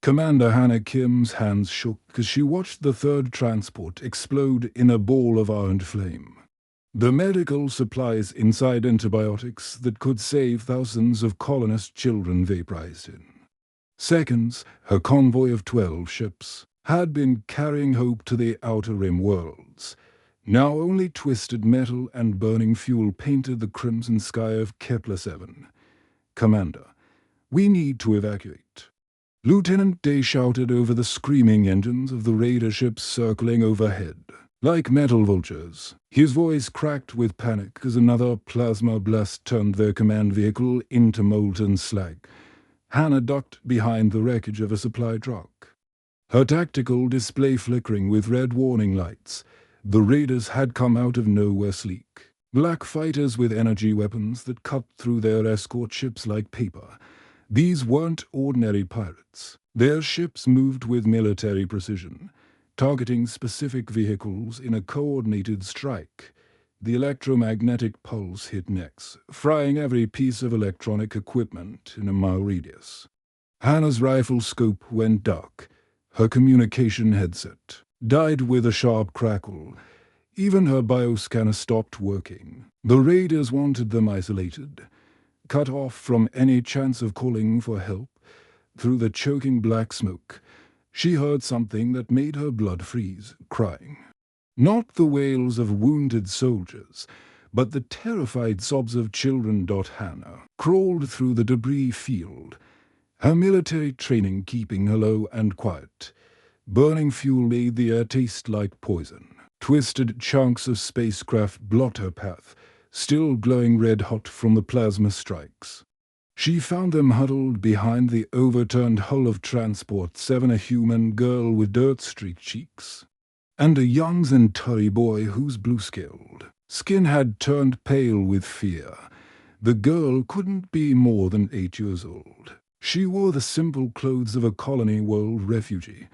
Commander Hannah Kim's hands shook as she watched the third transport explode in a ball of orange flame. The medical supplies inside antibiotics that could save thousands of colonist children vaporized in seconds. Her convoy of 12 ships had been carrying hope to the Outer Rim worlds. Now only twisted metal and burning fuel painted the crimson sky of Kepler-7. "Commander, we need to evacuate." Lieutenant Day shouted over the screaming engines of the raider ships circling overhead. Like metal vultures, his voice cracked with panic as another plasma blast turned their command vehicle into molten slag. Hannah ducked behind the wreckage of a supply truck, her tactical display flickering with red warning lights. The raiders had come out of nowhere sleek. Black fighters with energy weapons that cut through their escort ships like paper. These weren't ordinary pirates. Their ships moved with military precision, targeting specific vehicles in a coordinated strike. The electromagnetic pulse hit necks, frying every piece of electronic equipment in a mile radius. Hannah's rifle scope went dark. Her communication headset died with a sharp crackle. Even her bioscanner stopped working. The raiders wanted them isolated, cut off from any chance of calling for help. Through the choking black smoke, she heard something that made her blood freeze, crying. Not the wails of wounded soldiers, but the terrified sobs of children. Hannah crawled through the debris field, her military training keeping her low and quiet. Burning fuel made the air taste like poison. Twisted chunks of spacecraft blocked her path, still glowing red-hot from the plasma strikes. She found them huddled behind the overturned hull of Transport 7, a human girl with dirt-streaked cheeks, and a young Centauri boy whose blue-scaled skin had turned pale with fear. The girl couldn't be more than 8 years old. She wore the simple clothes of a colony world refugee,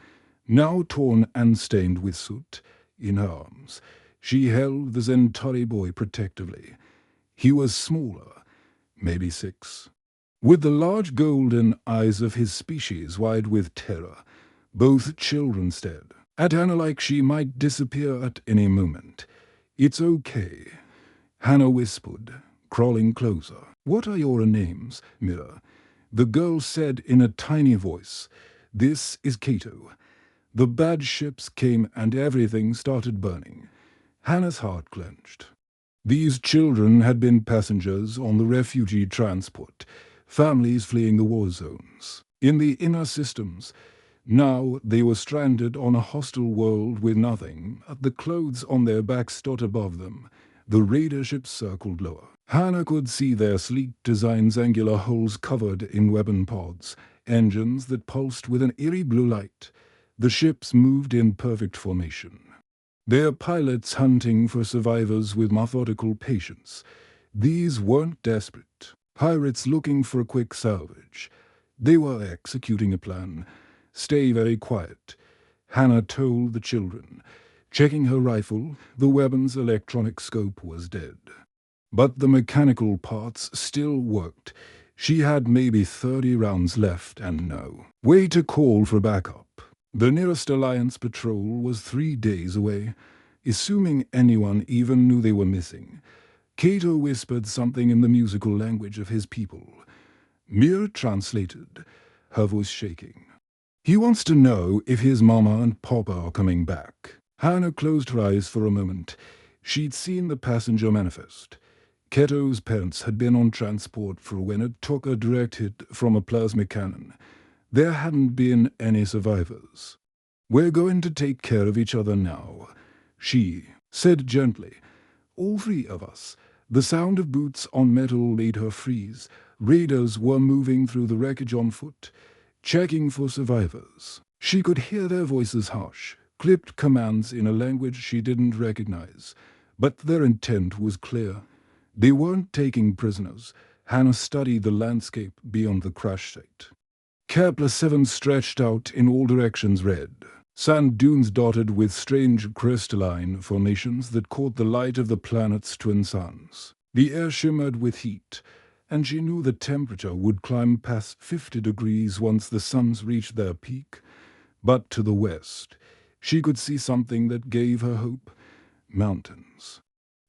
now torn and stained with soot. In her arms, she held the Centauri boy protectively. He was smaller, maybe 6. With the large golden eyes of his species wide with terror, both children stared at Hannah like she might disappear at any moment. "It's okay," Hannah whispered, crawling closer. "What are your names, Miller?" The girl said in a tiny voice. "This is Cato." The bad ships came and everything started burning. Hannah's heart clenched. These children had been passengers on the refugee transport, families fleeing the war zones. In the inner systems, now they were stranded on a hostile world with nothing but the clothes on their backs dot above them. The raider ships circled lower. Hannah could see their sleek designs, angular hulls covered in weapon pods, engines that pulsed with an eerie blue light. The ships moved in perfect formation, their pilots hunting for survivors with methodical patience. These weren't desperate pirates looking for a quick salvage. They were executing a plan. "Stay very quiet," Hannah told the children. Checking her rifle, the weapon's electronic scope was dead. But the mechanical parts still worked. She had maybe 30 rounds left and no way to call for backup. The nearest Alliance patrol was 3 days away. Assuming anyone even knew they were missing, Cato whispered something in the musical language of his people. Mir translated, her voice shaking. "He wants to know if his mama and papa are coming back." Hannah closed her eyes for a moment. She'd seen the passenger manifest. Cato's parents had been on transport for when it took a direct hit from a plasma cannon. There hadn't been any survivors. "We're going to take care of each other now," she said gently. "All 3 of us." The sound of boots on metal made her freeze. Raiders were moving through the wreckage on foot, checking for survivors. She could hear their voices harsh, clipped commands in a language she didn't recognize. But their intent was clear. They weren't taking prisoners. Hannah studied the landscape beyond the crash site. Kepler-7 stretched out in all directions, red sand dunes dotted with strange crystalline formations that caught the light of the planet's twin suns. The air shimmered with heat. and she knew the temperature would climb past 50 degrees once the suns reached their peak. But to the west, she could see something that gave her hope: mountains.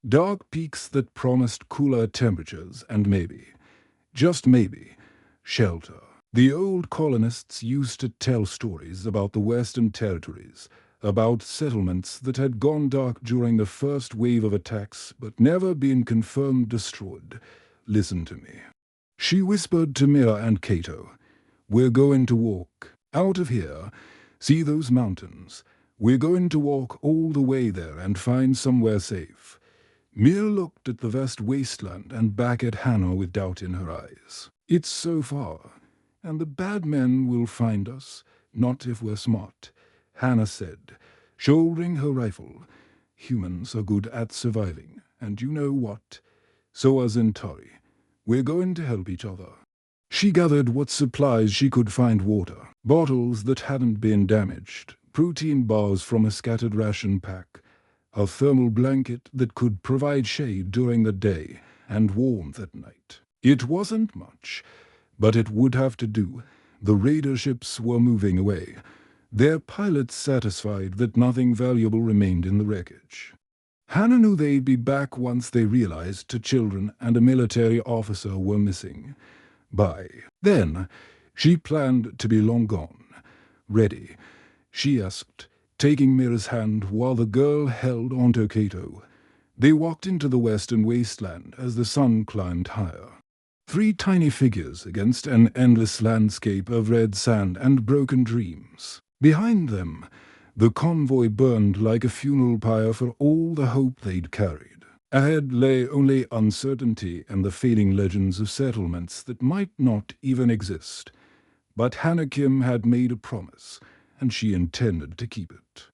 Dark peaks that promised cooler temperatures and maybe, just maybe, shelter. The old colonists used to tell stories about the Western Territories, about settlements that had gone dark during the first wave of attacks but never been confirmed destroyed. Listen to me. She whispered to Mira and Cato. We're going to walk out of here. See those mountains? We're going to walk all the way there and find somewhere safe. Mira looked at the vast wasteland and back at Hannah with doubt in her eyes. It's so far, and the bad men will find us, not if we're smart, Hannah said, shouldering her rifle. Humans are good at surviving, and you know what? So are Zentari. We're going to help each other. She gathered what supplies she could find: water, bottles that hadn't been damaged, protein bars from a scattered ration pack, a thermal blanket that could provide shade during the day and warmth at night. It wasn't much, but it would have to do. The raider ships were moving away, their pilots satisfied that nothing valuable remained in the wreckage. Hannah knew they'd be back once they realized two children and a military officer were missing. By then, she planned to be long gone. Ready? She asked, taking Mira's hand while the girl held onto Cato. They walked into the western wasteland as the sun climbed higher. 3 tiny figures against an endless landscape of red sand and broken dreams. Behind them, the convoy burned like a funeral pyre for all the hope they'd carried. Ahead lay only uncertainty and the fading legends of settlements that might not even exist. But Hannah Kim had made a promise, and she intended to keep it.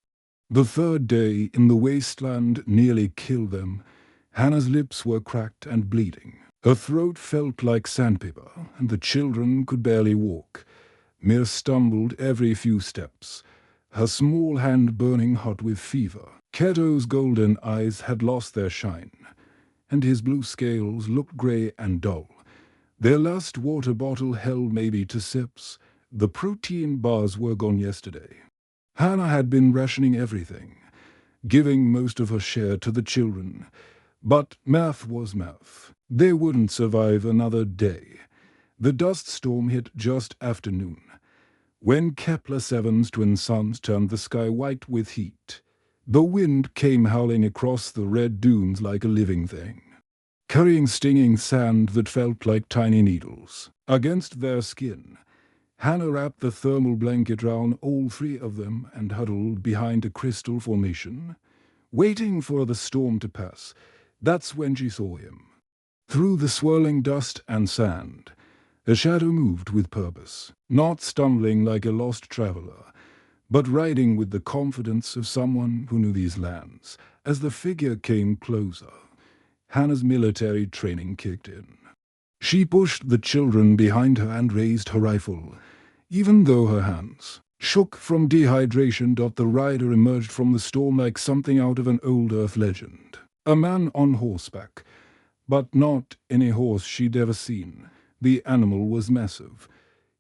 The third day in the wasteland nearly killed them. Hannah's lips were cracked and bleeding. Her throat felt like sandpaper, and the children could barely walk. Mir stumbled every few steps, her small hand burning hot with fever. Keto's golden eyes had lost their shine, and his blue scales looked grey and dull. Their last water bottle held maybe 2 sips. The protein bars were gone yesterday. Hannah had been rationing everything, giving most of her share to the children. But math was math. They wouldn't survive another day. The dust storm hit just after noon, when Kepler-7's twin suns turned the sky white with heat. The wind came howling across the red dunes like a living thing, carrying stinging sand that felt like tiny needles. Against their skin, Hannah wrapped the thermal blanket round all 3 of them and huddled behind a crystal formation, waiting for the storm to pass. That's when she saw him. Through the swirling dust and sand, a shadow moved with purpose, not stumbling like a lost traveler, but riding with the confidence of someone who knew these lands. As the figure came closer, Hannah's military training kicked in. She pushed the children behind her and raised her rifle. Even though her hands shook from dehydration, the rider emerged from the storm like something out of an old Earth legend. A man on horseback, but not any horse she'd ever seen. The animal was massive,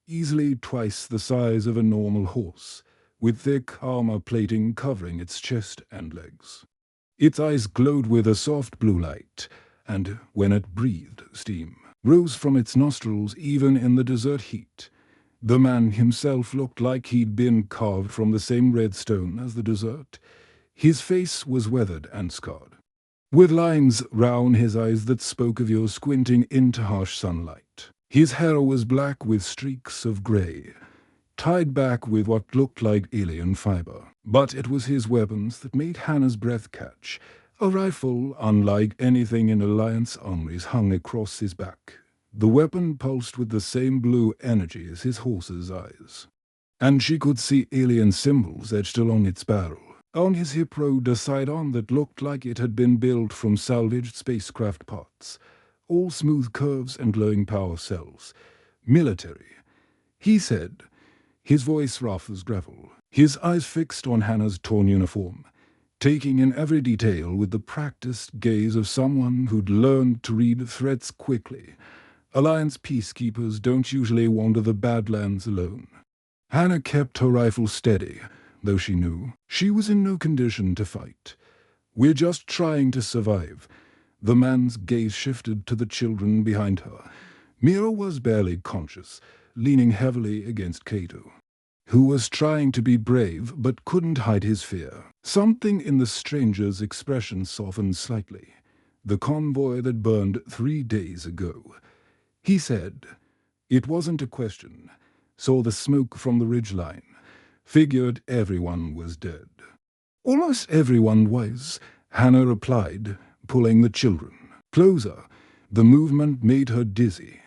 easily twice the size of a normal horse, with thick armor plating covering its chest and legs. Its eyes glowed with a soft blue light, and when it breathed, steam rose from its nostrils even in the desert heat. The man himself looked like he'd been carved from the same red stone as the desert. His face was weathered and scarred, with lines round his eyes that spoke of your squinting into harsh sunlight. His hair was black with streaks of grey, tied back with what looked like alien fiber. But it was his weapons that made Hannah's breath catch. A rifle, unlike anything in Alliance armories, hung across his back. The weapon pulsed with the same blue energy as his horse's eyes, and she could see alien symbols etched along its barrel. On his hip rode a side-arm that looked like it had been built from salvaged spacecraft parts, all smooth curves and glowing power cells. Military, he said, his voice rough as gravel, his eyes fixed on Hannah's torn uniform, taking in every detail with the practiced gaze of someone who'd learned to read threats quickly. Alliance peacekeepers don't usually wander the Badlands alone. Hannah kept her rifle steady, though she knew she was in no condition to fight. "We're just trying to survive." The man's gaze shifted to the children behind her. Mira was barely conscious, leaning heavily against Cato, who was trying to be brave but couldn't hide his fear. Something in the stranger's expression softened slightly. "The convoy that burned 3 days ago," he said. It wasn't a question. Saw the smoke from the ridgeline. Figured everyone was dead. "Almost everyone was," Hannah replied, pulling the children closer. The movement made her dizzy,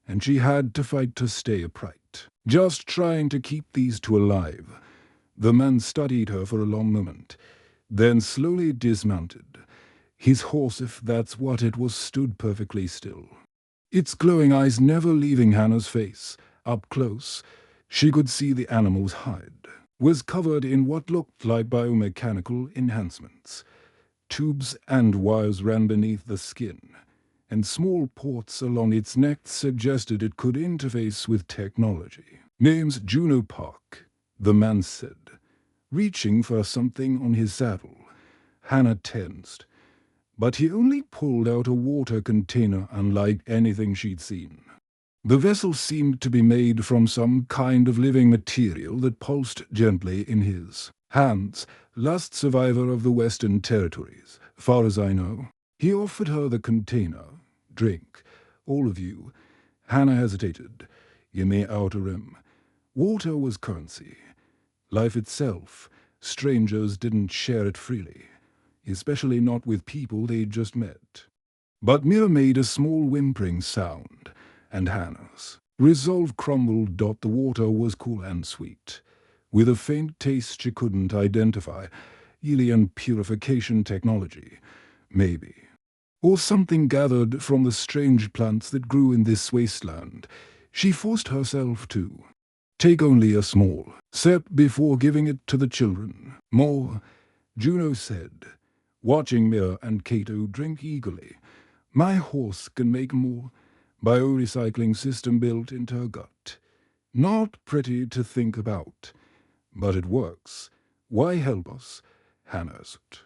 and she had to fight to stay upright. "Just trying to keep these two alive." The man studied her for a long moment, then slowly dismounted. His horse, if that's what it was, stood perfectly still, its glowing eyes never leaving Hannah's face. Up close, she could see the animal's hide was covered in what looked like biomechanical enhancements. Tubes and wires ran beneath the skin, and small ports along its neck suggested it could interface with technology. "Name's Juno Park," the man said, reaching for something on his saddle. Hannah tensed, but he only pulled out a water container unlike anything she'd seen. The vessel seemed to be made from some kind of living material that pulsed gently in his hands. "Last survivor of the Western Territories, far as I know." He offered her the container. "Drink, all of you." Hannah hesitated. "In the Outer Rim, water was currency. Life itself, strangers didn't share it freely, especially not with people they'd just met." But Mira made a small whimpering sound, and Hannah's resolve crumbled. The water was cool and sweet, with a faint taste she couldn't identify. Alien purification technology, maybe. Or something gathered from the strange plants that grew in this wasteland. She forced herself to take only a small sip before giving it to the children. "More," Juno said, watching Mira and Cato drink eagerly. "My horse can make more." Biorecycling system built into her gut. Not pretty to think about, but it works. "Why help us?" Hannah asked,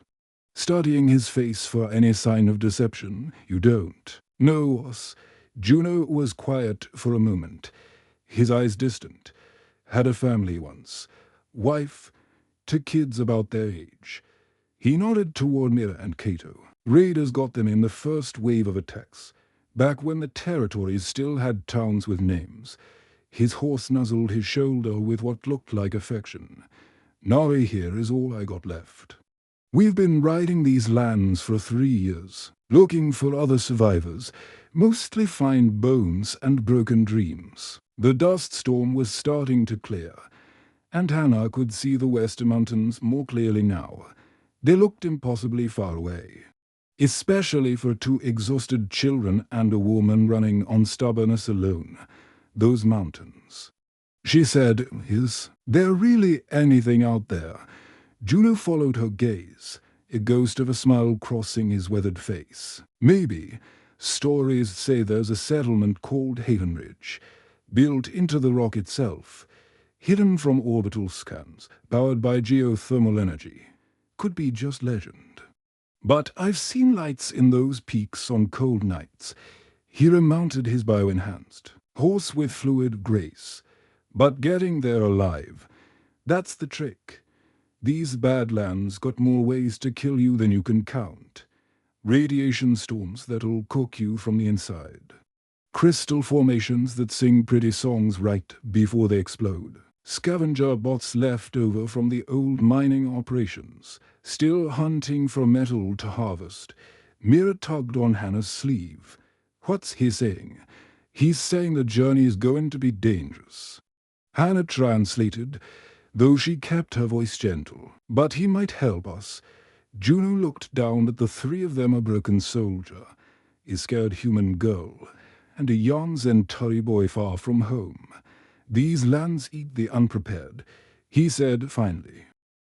studying his face for any sign of deception. "You don't know us." Juno was quiet for a moment, his eyes distant. "Had a family once. Wife, 2 kids about their age." He nodded toward Mira and Cato. "Raiders got them in the first wave of attacks, back when the territories still had towns with names." His horse nuzzled his shoulder with what looked like affection. "Nari here is all I got left. We've been riding these lands for 3 years, looking for other survivors, mostly find bones and broken dreams." The dust storm was starting to clear, and Hannah could see the Western Mountains more clearly now. They looked impossibly far away, especially for 2 exhausted children and a woman running on stubbornness alone. Those mountains. She said, "Is there really anything out there?" Juno followed her gaze, a ghost of a smile crossing his weathered face. "Maybe. Stories say there's a settlement called Haven Ridge, built into the rock itself, hidden from orbital scans, powered by geothermal energy. Could be just legend. But I've seen lights in those peaks on cold nights." He remounted his bioenhanced horse with fluid grace. "But getting there alive, that's the trick. These Badlands got more ways to kill you than you can count. Radiation storms that'll cook you from the inside. Crystal formations that sing pretty songs right before they explode. Scavenger bots left over from the old mining operations, still hunting for metal to harvest." Mira tugged on Hannah's sleeve. "What's he saying?" "He's saying the journey is going to be dangerous." Hannah translated, though she kept her voice gentle. "But he might help us." Juno looked down at the 3 of them: a broken soldier, a scared human girl, and a young Centauri boy far from home. "These lands eat the unprepared," he said finally.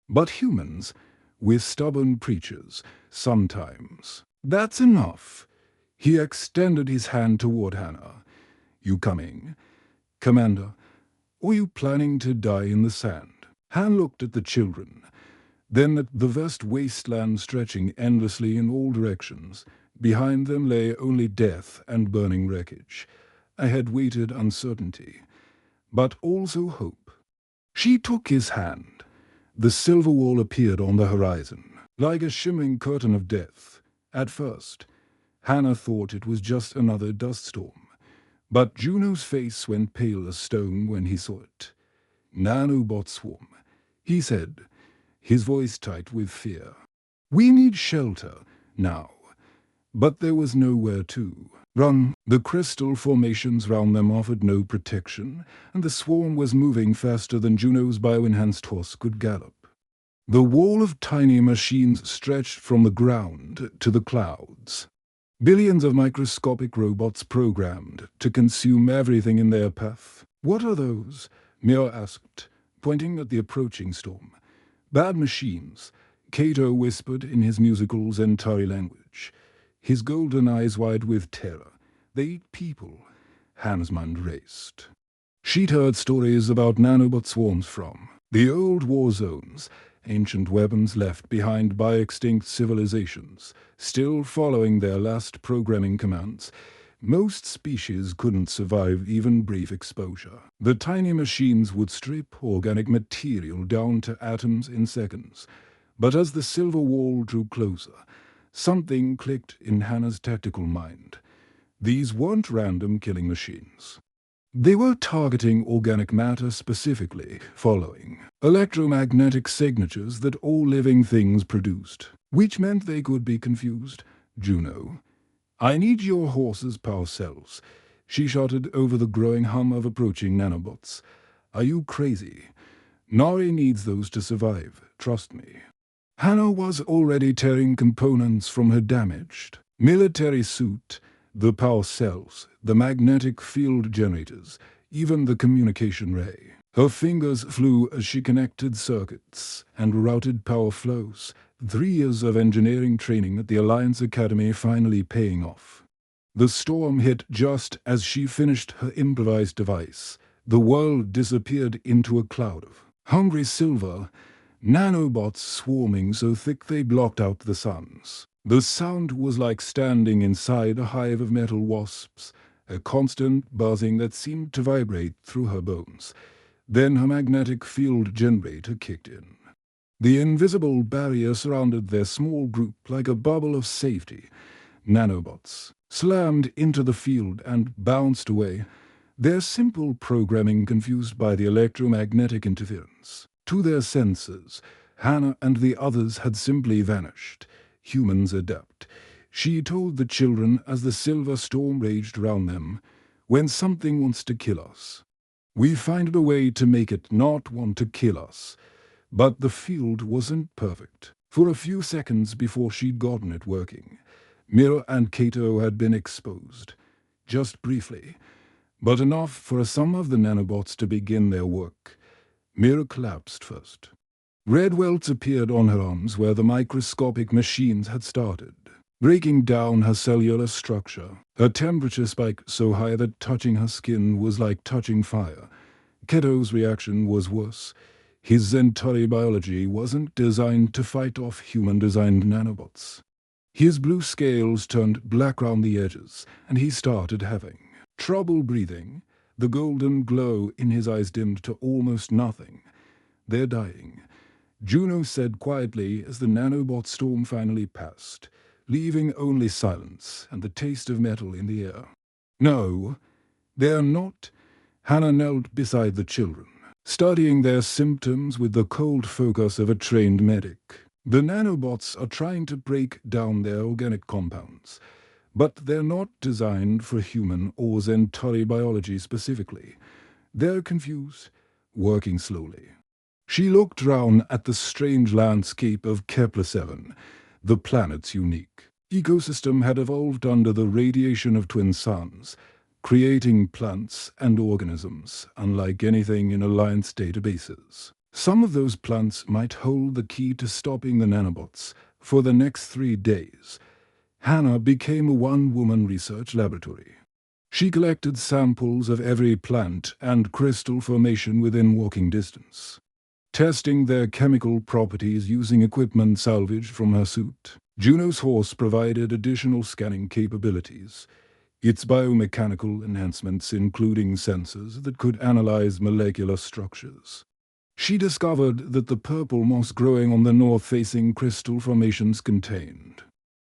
"But humans, we're stubborn creatures, sometimes. That's enough." He extended his hand toward Hannah. You coming, Commander? Or you planning to die in the sand? Han looked at the children, then at the vast wasteland stretching endlessly in all directions. Behind them lay only death and burning wreckage. Ahead waited uncertainty, but also hope. She took his hand. The silver wall appeared on the horizon, like a shimmering curtain of death. At first, Hannah thought it was just another dust storm, but Juno's face went pale as stone when he saw it. "Nanobot swarm," he said, his voice tight with fear. "We need shelter, now." But there was nowhere to run. The crystal formations round them offered no protection, and the swarm was moving faster than Juno's bio-enhanced horse could gallop. The wall of tiny machines stretched from the ground to the clouds. Billions of microscopic robots programmed to consume everything in their path. "What are those?" Mira asked, pointing at the approaching storm. "Bad machines," Cato whispered in his musical Zentari language, his golden eyes wide with terror. "They eat people." Han's mind raced. She'd heard stories about nanobot swarms from the old war zones, ancient weapons left behind by extinct civilizations, still following their last programming commands. Most species couldn't survive even brief exposure. The tiny machines would strip organic material down to atoms in seconds. But as the silver wall drew closer, something clicked in Hannah's tactical mind. These weren't random killing machines. They were targeting organic matter specifically, following electromagnetic signatures that all living things produced, which meant they could be confused. "Juno, I need your horse's power cells," she shouted over the growing hum of approaching nanobots. "Are you crazy? Nari needs those to survive, trust me." Hannah was already tearing components from her damaged military suit, the power cells, the magnetic field generators, even the communication ray. Her fingers flew as she connected circuits and routed power flows. 3 years of engineering training at the Alliance Academy finally paying off. The storm hit just as she finished her improvised device. The world disappeared into a cloud of hungry silver, nanobots swarming so thick they blocked out the suns. The sound was like standing inside a hive of metal wasps, a constant buzzing that seemed to vibrate through her bones. Then her magnetic field generator kicked in. The invisible barrier surrounded their small group like a bubble of safety. Nanobots slammed into the field and bounced away, their simple programming confused by the electromagnetic interference. To their senses, Hannah and the others had simply vanished. Humans adapt, she told the children as the silver storm raged round them. When something wants to kill us, we find a way to make it not want to kill us. But the field wasn't perfect. For a few seconds before she'd gotten it working, Mira and Cato had been exposed. Just briefly, but enough for some of the nanobots to begin their work. Mira collapsed first. Red welts appeared on her arms where the microscopic machines had started, breaking down her cellular structure. Her temperature spiked so high that touching her skin was like touching fire. Keto's reaction was worse. His Zentari biology wasn't designed to fight off human-designed nanobots. His blue scales turned black round the edges, and he started having trouble breathing. The golden glow in his eyes dimmed to almost nothing. "They're dying," Juno said quietly as the nanobot storm finally passed, leaving only silence and the taste of metal in the air. "No, they're not." Hannah knelt beside the children, studying their symptoms with the cold focus of a trained medic. "The nanobots are trying to break down their organic compounds, but they're not designed for human or Zentari biology specifically. They're confused, working slowly." She looked round at the strange landscape of Kepler-7, the planet's unique ecosystem had evolved under the radiation of twin suns, creating plants and organisms unlike anything in Alliance databases. Some of those plants might hold the key to stopping the nanobots. For the next 3 days, Hannah became a one-woman research laboratory. She collected samples of every plant and crystal formation within walking distance, testing their chemical properties using equipment salvaged from her suit. Juno's horse provided additional scanning capabilities, its biomechanical enhancements including sensors that could analyze molecular structures. She discovered that the purple moss growing on the north-facing crystal formations contained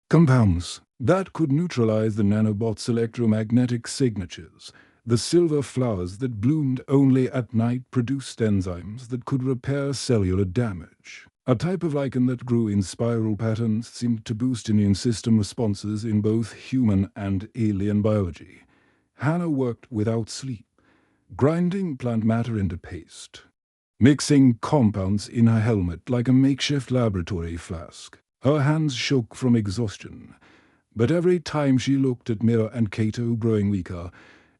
compounds that could neutralize the nanobot's electromagnetic signatures. The silver flowers that bloomed only at night produced enzymes that could repair cellular damage. A type of lichen that grew in spiral patterns seemed to boost immune system responses in both human and alien biology. Hannah worked without sleep, grinding plant matter into paste, mixing compounds in her helmet like a makeshift laboratory flask. Her hands shook from exhaustion, but every time she looked at Mira and Kato growing weaker,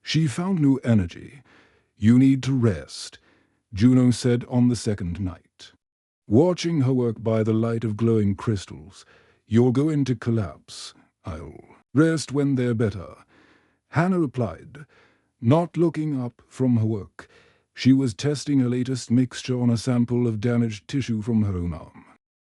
she found new energy. "You need to rest," Juno said on the second night. Watching her work by the light of glowing crystals, "You're going to collapse. I'll rest when they're better," Hannah replied, not looking up from her work. She was testing her latest mixture on a sample of damaged tissue from her own arm,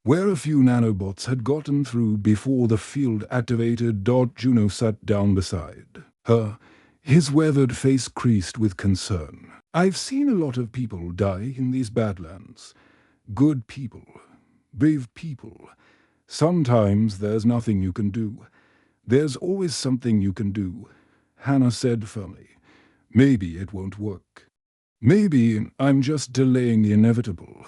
where a few nanobots had gotten through before the field activated. Juno sat down beside her, his weathered face creased with concern. "I've seen a lot of people die in these badlands. Good people, brave people. Sometimes there's nothing you can do. There's always something you can do," Hannah said firmly. "Maybe it won't work. Maybe I'm just delaying the inevitable,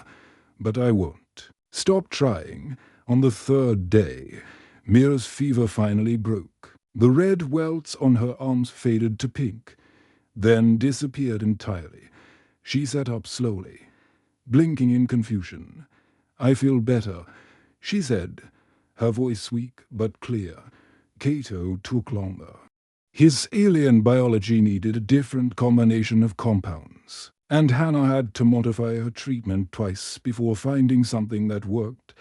but I won't stop trying." On the third day, Mira's fever finally broke. The red welts on her arms faded to pink, then disappeared entirely. She sat up slowly, blinking in confusion. "I feel better," she said, her voice weak but clear. Kato took longer. His alien biology needed a different combination of compounds, and Hannah had to modify her treatment twice before finding something that worked.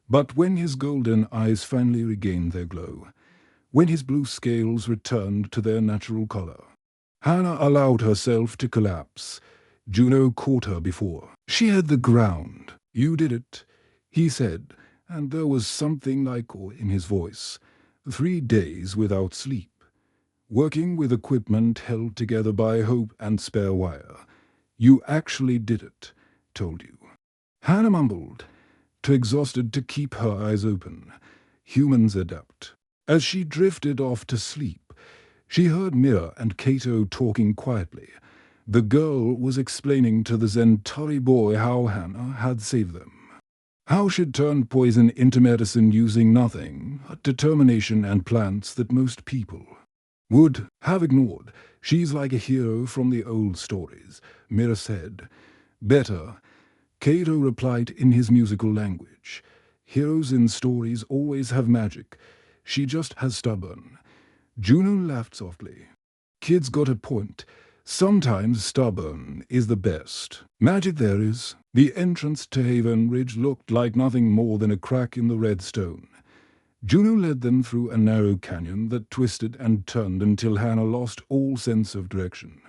But when his golden eyes finally regained their glow, when his blue scales returned to their natural color, Hannah allowed herself to collapse. Juno caught her before she hit the ground. "You did it," he said, and there was something like awe in his voice. 3 days without sleep, working with equipment held together by hope and spare wire. "You actually did it, told you." Hannah mumbled, too exhausted to keep her eyes open. Humans adapt. As she drifted off to sleep, she heard Mira and Kato talking quietly. The girl was explaining to the Centauri boy how Hannah had saved them, how she'd turned poison into medicine using nothing but determination and plants that most people would have ignored. "She's like a hero from the old stories," Mira said. "Better," Kato replied in his musical language. "Heroes in stories always have magic. She just has stubborn." Juno laughed softly. "Kid's got a point. Sometimes stubborn is the best magic there is." The entrance to Haven Ridge looked like nothing more than a crack in the red stone. Juno led them through a narrow canyon that twisted and turned until Hannah lost all sense of direction.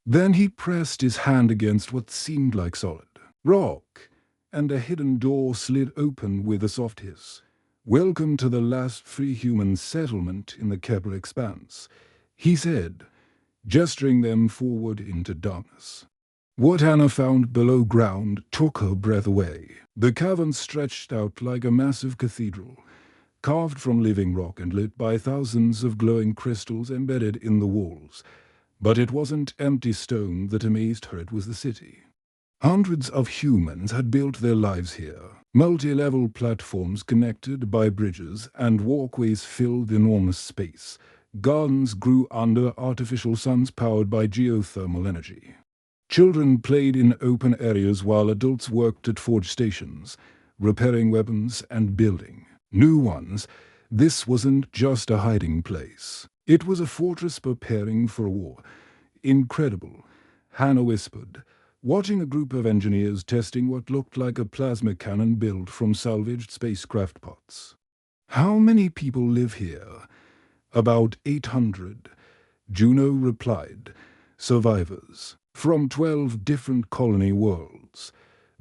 Then he pressed his hand against what seemed like solid rock, and a hidden door slid open with a soft hiss. "Welcome to the last free human settlement in the Kepler Expanse," he said, gesturing them forward into darkness. What Hannah found below ground took her breath away. The cavern stretched out like a massive cathedral, carved from living rock and lit by thousands of glowing crystals embedded in the walls. But it wasn't empty stone that amazed her, it was the city. Hundreds of humans had built their lives here. Multi-level platforms connected by bridges and walkways filled enormous space. Gardens grew under artificial suns powered by geothermal energy. Children played in open areas while adults worked at forge stations, repairing weapons and building new ones. This wasn't just a hiding place. It was a fortress preparing for a war. "Incredible," Hannah whispered, watching a group of engineers testing what looked like a plasma cannon built from salvaged spacecraft parts. "How many people live here?" "About 800. Juno replied. Survivors from 12 different colony worlds.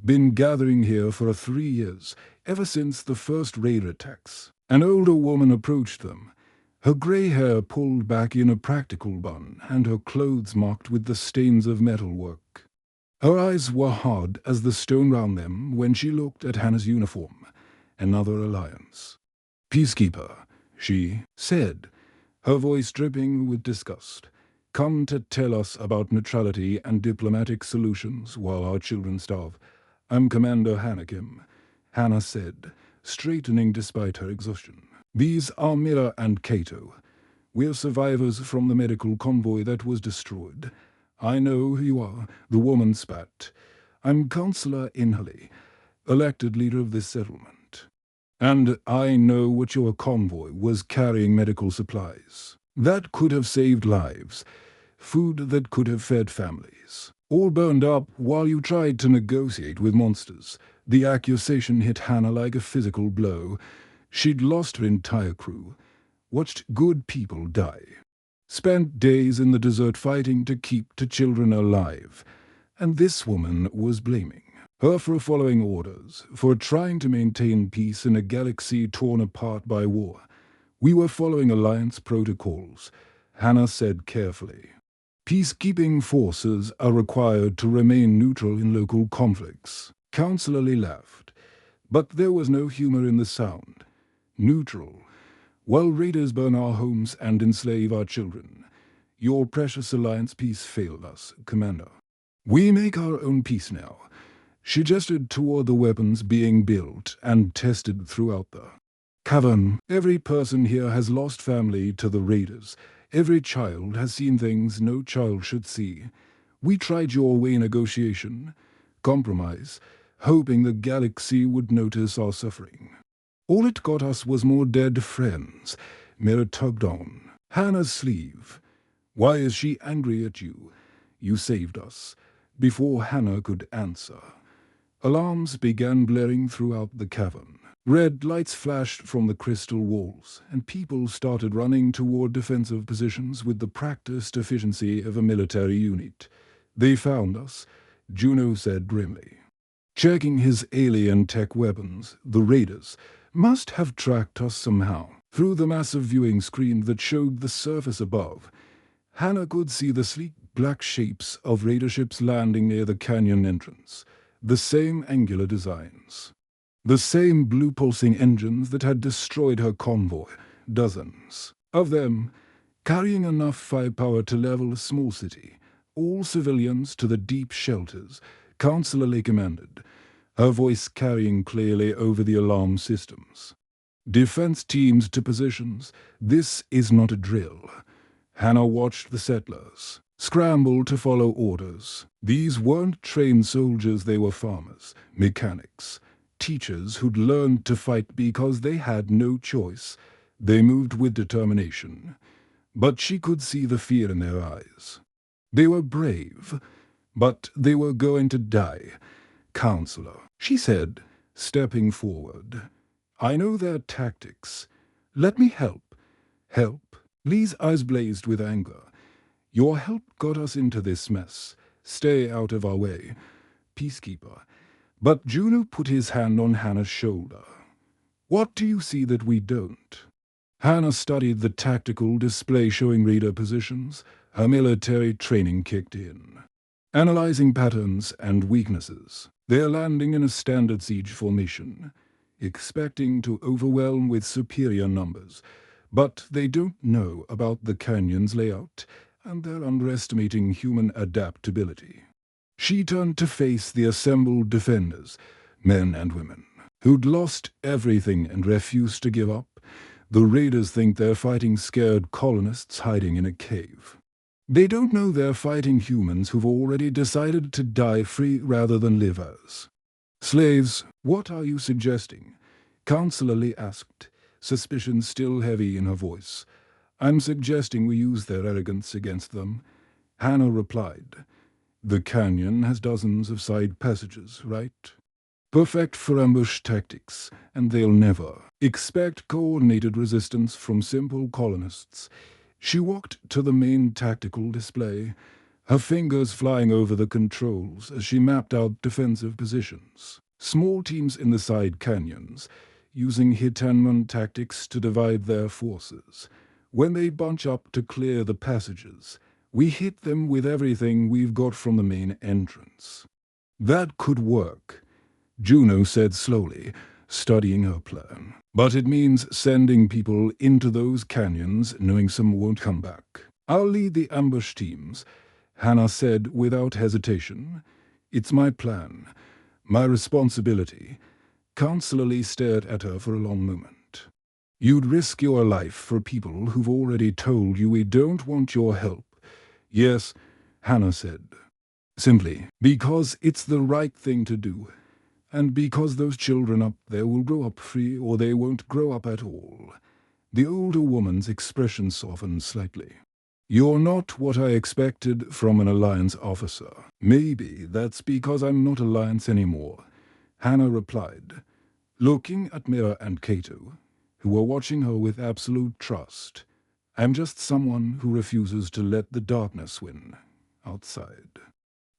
Been gathering here for 3 years, ever since the first raid attacks. An older woman approached them, her grey hair pulled back in a practical bun and her clothes marked with the stains of metalwork. Her eyes were hard as the stone round them when she looked at Hannah's uniform. Another alliance. Peacekeeper, she said, her voice dripping with disgust. Come to tell us about neutrality and diplomatic solutions while our children starve. I'm Commander Hanakim, Hannah said, straightening despite her exhaustion. These are Mira and Cato. We're survivors from the medical convoy that was destroyed. I know who you are, the woman spat. I'm Counselor Inhali, elected leader of this settlement. And I know what your convoy was carrying medical supplies. That could have saved lives. Food that could have fed families. All burned up while you tried to negotiate with monsters. The accusation hit Hannah like a physical blow. She'd lost her entire crew. Watched good people die. Spent days in the desert fighting to keep the children alive. And this woman was blaming her for following orders, for trying to maintain peace in a galaxy torn apart by war. We were following Alliance protocols, Hannah said carefully. Peacekeeping forces are required to remain neutral in local conflicts. Counselor Lee laughed, but there was no humor in the sound. Neutral. While raiders burn our homes and enslave our children, your precious Alliance peace failed us, Commander. We make our own peace now. She gestured toward the weapons being built and tested throughout the cavern. Every person here has lost family to the raiders. Every child has seen things no child should see. We tried your way negotiation, compromise, hoping the galaxy would notice our suffering. All it got us was more dead friends. Mira tugged on Hannah's sleeve. Why is she angry at you? You saved us. Before Hannah could answer, alarms began blaring throughout the cavern. Red lights flashed from the crystal walls, and people started running toward defensive positions with the practiced efficiency of a military unit. They found us, Juno said grimly. Checking his alien tech weapons, the raiders must have tracked us somehow. Through the massive viewing screen that showed the surface above, Hannah could see the sleek black shapes of raider ships landing near the canyon entrance. The same angular designs. The same blue pulsing engines that had destroyed her convoy. Dozens of them, carrying enough firepower to level a small city. All civilians to the deep shelters, Counselor Lee commanded, her voice carrying clearly over the alarm systems. Defense teams to positions. This is not a drill. Hannah watched the settlers scramble to follow orders. These weren't trained soldiers, they were farmers, mechanics, teachers who'd learned to fight because they had no choice. They moved with determination. But she could see the fear in their eyes. They were brave, but they were going to die. Counselor, she said, stepping forward. I know their tactics. Let me help. Help? Lee's eyes blazed with anger. Your help got us into this mess. Stay out of our way. Peacekeeper. But Juno put his hand on Hannah's shoulder. What do you see that we don't? Hannah studied the tactical display showing reader positions. Her military training kicked in. Analyzing patterns and weaknesses. They're landing in a standard siege formation, expecting to overwhelm with superior numbers. But they don't know about the canyon's layout, and they're underestimating human adaptability. She turned to face the assembled defenders, men and women, who'd lost everything and refused to give up. The raiders think they're fighting scared colonists hiding in a cave. They don't know they're fighting humans who've already decided to die free rather than live as slaves. What are you suggesting? Counselor Lee asked, suspicion still heavy in her voice. I'm suggesting we use their arrogance against them. Hannah replied. The canyon has dozens of side passages, right? Perfect for ambush tactics, and they'll never expect coordinated resistance from simple colonists. She walked to the main tactical display, her fingers flying over the controls as she mapped out defensive positions. Small teams in the side canyons, using hit-and-run tactics to divide their forces. When they bunch up to clear the passages, we hit them with everything we've got from the main entrance. That could work, Juno said slowly, studying her plan. But it means sending people into those canyons knowing some won't come back. I'll lead the ambush teams, Hannah said without hesitation. It's my plan, my responsibility. Counselor Lee stared at her for a long moment. You'd risk your life for people who've already told you we don't want your help. Yes, Hannah said. Simply because it's the right thing to do. And because those children up there will grow up free or they won't grow up at all. The older woman's expression softened slightly. You're not what I expected from an Alliance officer. Maybe that's because I'm not Alliance anymore, Hannah replied, looking at Mira and Kato, who were watching her with absolute trust. I'm just someone who refuses to let the darkness win. Outside.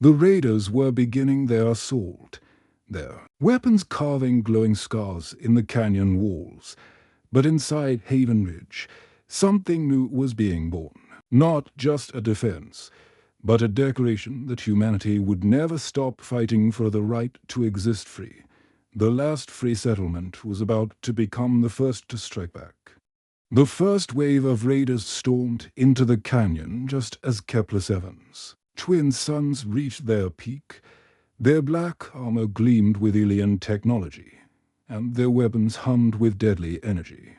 The raiders were beginning their assault, their weapons carving glowing scars in the canyon walls. But inside Haven Ridge, something new was being born. Not just a defense, but a declaration that humanity would never stop fighting for the right to exist free. The last free settlement was about to become the first to strike back. The first wave of raiders stormed into the canyon just as Kepler-7's twin suns reached their peak. Their black armor gleamed with alien technology, and their weapons hummed with deadly energy.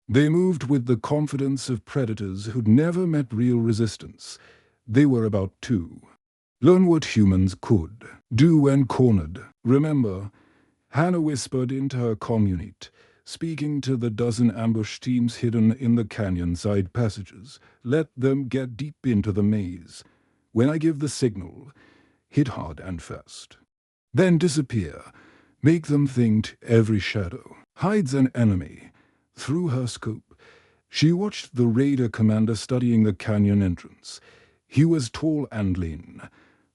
They moved with the confidence of predators who'd never met real resistance. They were about to learn what humans could do when cornered. Remember, Hannah whispered into her comm unit, speaking to the dozen ambush teams hidden in the canyon side passages. Let them get deep into the maze. When I give the signal, hit hard and fast. Then disappear. Make them think every shadow hides an enemy. Through her scope, she watched the raider commander studying the canyon entrance. He was tall and lean,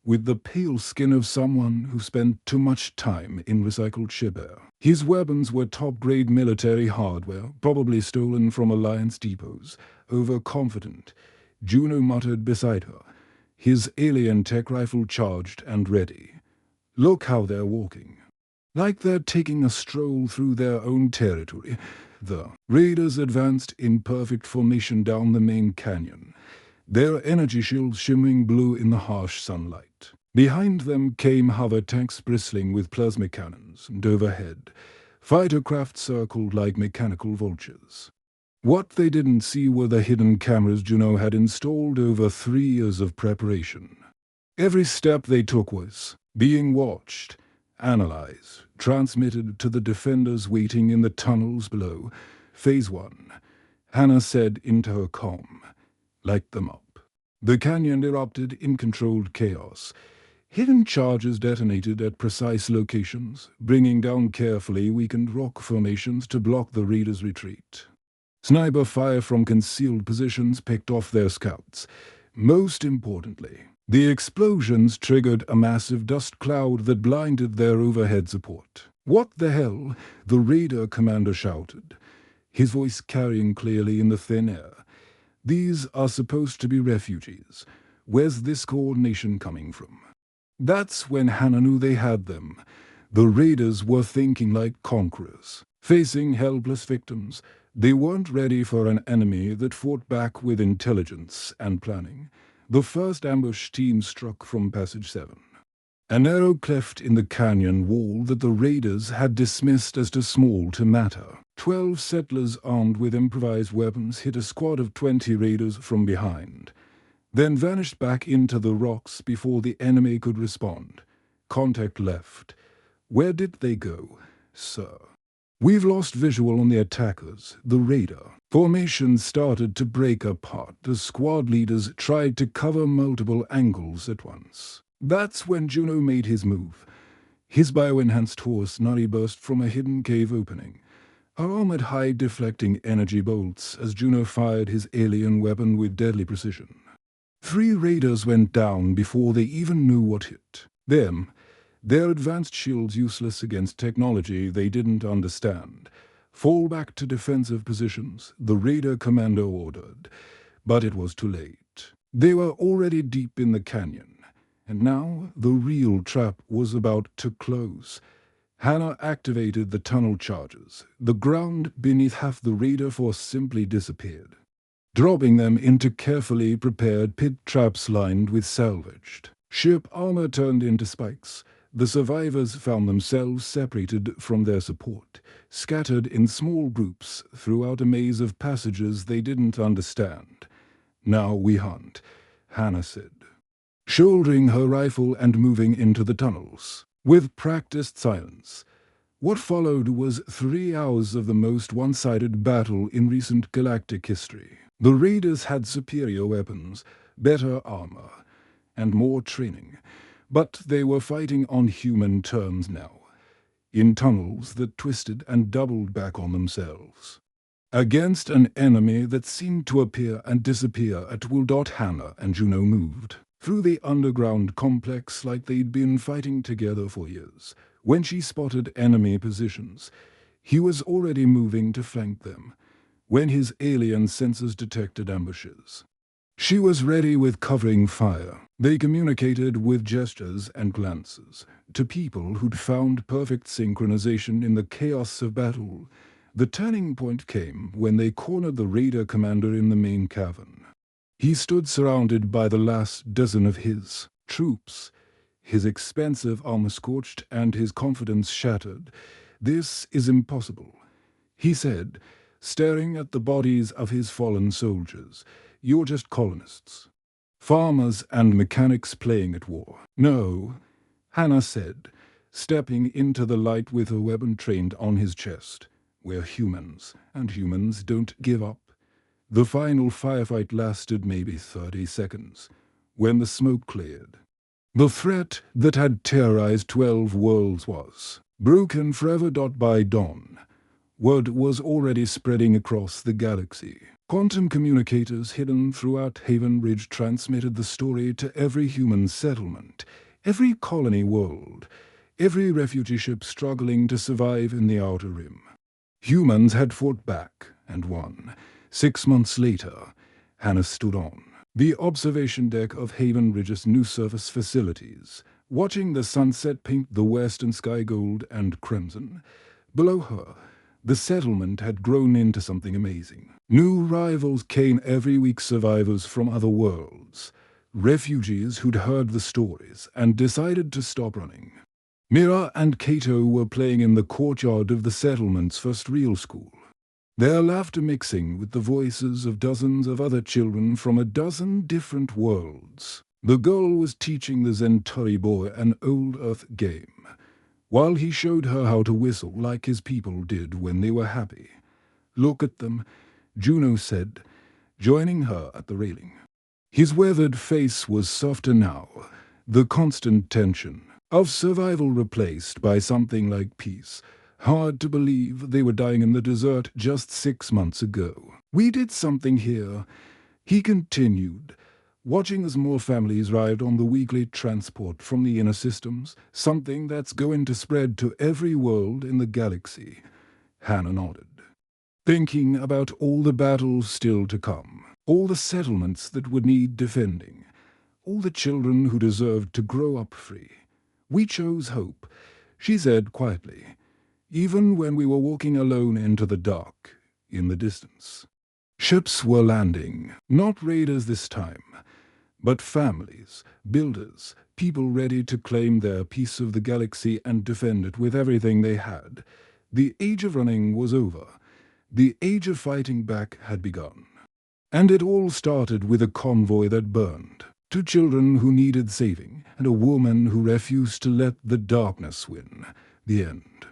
with the pale skin of someone who spent too much time in recycled ship air. His weapons were top-grade military hardware, probably stolen from Alliance depots. Overconfident, Juno muttered beside her, his alien tech rifle charged and ready. Look how they're walking. Like they're taking a stroll through their own territory. The raiders advanced in perfect formation down the main canyon, their energy shields shimmering blue in the harsh sunlight. Behind them came hover tanks bristling with plasma cannons, and overhead, fighter craft circled like mechanical vultures. What they didn't see were the hidden cameras Juno had installed over 3 years of preparation. Every step they took was being watched, analyzed, transmitted to the defenders waiting in the tunnels below. Phase 1, Hannah said into her comm. Light them up. The canyon erupted in controlled chaos. Hidden charges detonated at precise locations, bringing down carefully weakened rock formations to block the raiders' retreat. Sniper fire from concealed positions picked off their scouts. Most importantly, the explosions triggered a massive dust cloud that blinded their overhead support. What the hell? The raider commander shouted, his voice carrying clearly in the thin air. These are supposed to be refugees. Where's this coordination coming from? That's when Hannah knew they had them. The raiders were thinking like conquerors, facing helpless victims. They weren't ready for an enemy that fought back with intelligence and planning. The first ambush team struck from Passage 7. A narrow cleft in the canyon wall that the raiders had dismissed as too small to matter. 12 settlers armed with improvised weapons hit a squad of 20 raiders from behind, then vanished back into the rocks before the enemy could respond. Contact left. Where did they go, sir? We've lost visual on the attackers, the raider. Formations started to break apart as squad leaders tried to cover multiple angles at once. That's when Juno made his move. His bio-enhanced horse Nari burst from a hidden cave opening. Her armored hide deflecting energy bolts as Juno fired his alien weapon with deadly precision. 3 raiders went down before they even knew what hit them. Their advanced shields useless against technology they didn't understand. Fall back to defensive positions, the raider commander ordered. But it was too late. They were already deep in the canyon. And now the real trap was about to close. Hannah activated the tunnel charges. The ground beneath half the raider force simply disappeared, dropping them into carefully prepared pit traps lined with salvaged ship armor turned into spikes. The survivors found themselves separated from their support, scattered in small groups throughout a maze of passages they didn't understand. "Now we hunt," Hannah said, shouldering her rifle and moving into the tunnels. With practiced silence, what followed was 3 hours of the most one-sided battle in recent galactic history. The raiders had superior weapons, better armor, and more training, but they were fighting on human terms now, in tunnels that twisted and doubled back on themselves, against an enemy that seemed to appear and disappear at will. Hannah and Juno moved through the underground complex like they'd been fighting together for years. When she spotted enemy positions, he was already moving to flank them. When his alien sensors detected ambushes, she was ready with covering fire. They communicated with gestures and glances to people who'd found perfect synchronization in the chaos of battle. The turning point came when they cornered the raider commander in the main cavern. He stood surrounded by the last dozen of his troops, his expensive armor scorched and his confidence shattered. "This is impossible," he said, staring at the bodies of his fallen soldiers. "You're just colonists, farmers and mechanics playing at war." "No," Hannah said, stepping into the light with her weapon trained on his chest. "We're humans, and humans don't give up." The final firefight lasted maybe 30 seconds, when the smoke cleared. The threat that had terrorized 12 worlds was broken forever. By dawn, word was already spreading across the galaxy. Quantum communicators hidden throughout Haven Ridge transmitted the story to every human settlement, every colony world, every refugee ship struggling to survive in the Outer Rim. Humans had fought back and won. 6 months later, Hannah stood on the observation deck of Haven Ridge's new surface facilities, watching the sunset paint the western sky gold and crimson. Below her, the settlement had grown into something amazing. New rivals came every week, survivors from other worlds, refugees who'd heard the stories and decided to stop running. Mira and Kato were playing in the courtyard of the settlement's first real school, their laughter mixing with the voices of dozens of other children from a dozen different worlds. The girl was teaching the Centauri boy an old Earth game, while he showed her how to whistle like his people did when they were happy. "Look at them," Juno said, joining her at the railing. His weathered face was softer now, the constant tension of survival replaced by something like peace. "Hard to believe they were dying in the desert just 6 months ago. We did something here," he continued, watching as more families arrived on the weekly transport from the inner systems, "something that's going to spread to every world in the galaxy." Hannah nodded, thinking about all the battles still to come, all the settlements that would need defending, all the children who deserved to grow up free. "We chose hope," she said quietly, even when we were walking alone into the dark, in the distance. Ships were landing, not raiders this time, but families, builders, people ready to claim their piece of the galaxy and defend it with everything they had. The age of running was over. The age of fighting back had begun. And it all started with a convoy that burned, 2 children who needed saving, and a woman who refused to let the darkness win. The end.